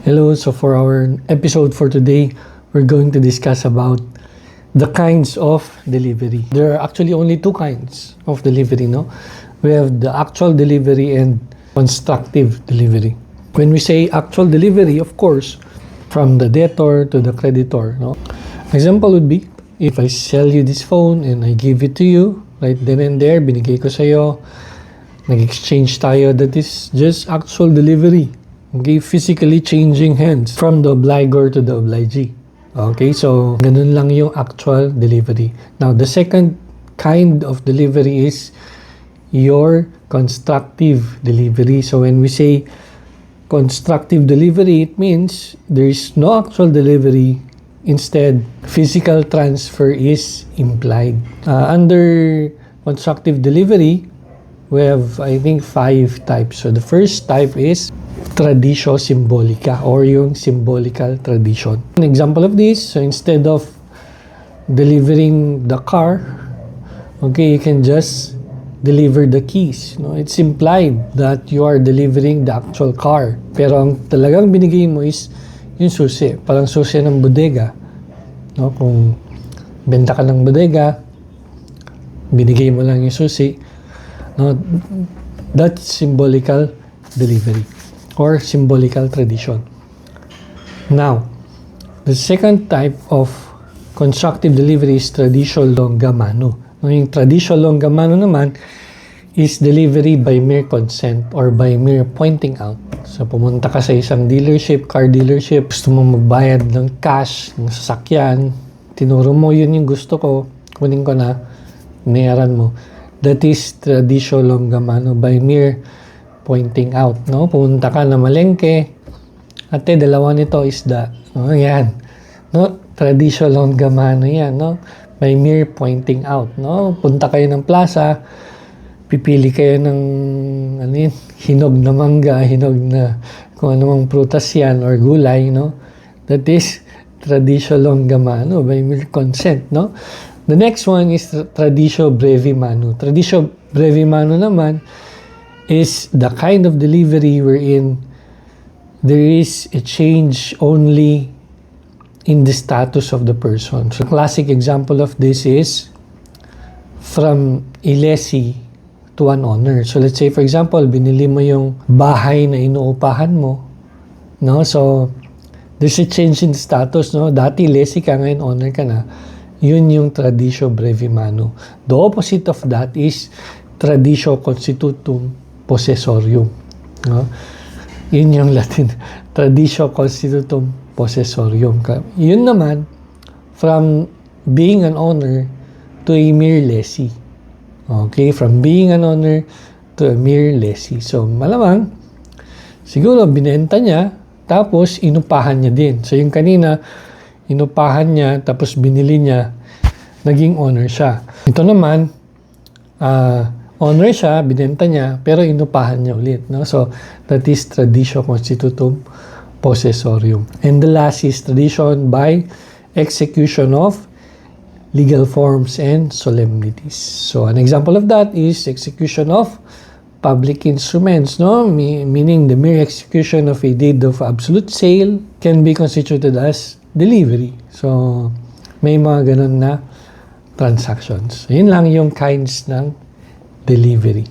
Hello, so for our episode for today, we're going to discuss about the kinds of delivery. There are actually only two kinds of delivery, no? We have the actual delivery and constructive delivery. When we say actual delivery, of course, from the debtor to the creditor, no? Example would be, if I sell you this phone and I give it to you, right then and there, binigay ko sa'yo, nag-exchange tayo, that is just actual delivery. Okay, physically changing hands from the obligor to the obligee. Okay, so ganun lang yung actual delivery. Now, the second kind of delivery is your constructive delivery. So when we say constructive delivery, it means there is no actual delivery. Instead, physical transfer is implied. Under constructive delivery, we have, I think, 5 types. So the first type is traditio symbolica or yung symbolical tradition. An example of this, so instead of delivering the car, okay, you can just deliver the keys. No? It's implied that you are delivering the actual car. Pero ang talagang binigay mo is yung susi. Parang susi ng bodega. No? Kung benta ka ng bodega, binigay mo lang yung susi. No? That's symbolical delivery or symbolical tradition. Now, the second type of constructive delivery is traditio longa mano. Yung traditio longa mano naman is delivery by mere consent or by mere pointing out. So, pumunta ka sa isang dealership, car dealership, gusto mo magbayad ng cash, ng sasakyan, tinuro mo, yun yung gusto ko, kunin ko na, binayaran mo. That is traditio longa mano by mere pointing out, no? Pumunta ka na malengke, ate, dalawa nito isda. No, yan. No? Traditio longa mano yan, no? By mere pointing out, no? Punta kayo ng plaza, pipili kayo ng ano yun, hinog na mangga, hinog na kung anumang prutas yan or gulay, no? That is traditio longa mano by mere consent, no? The next one is traditio brevi mano. Traditio brevi mano naman is the kind of delivery wherein there is a change only in the status of the person. So, classic example of this is from a lessee to an owner. So, let's say, for example, binili mo yung bahay na inuupahan mo, no? So, there's a change in status, no? Dati lessee ka, ngayon owner ka na. Yun yung traditio brevi mano. The opposite of that is traditio constitutum possessorium. No? Yun yung Latin. Traditio constitutum possessorium. Yun naman, from being an owner to a mere lessee. Okay? From being an owner to a mere lessee. So, malamang, siguro binenta niya, tapos inupahan niya din. So, yung kanina, inupahan niya, tapos binili niya, naging owner siya. Ito naman, owner siya, binenta niya, pero inupahan niya ulit. No? So, that is traditio constitutum possessorium. And the last is tradition by execution of legal forms and solemnities. So, an example of that is execution of public instruments, no? Meaning the mere execution of a deed of absolute sale can be constituted as delivery. So, may mga ganun na transactions. Yun lang yung kinds ng delivery.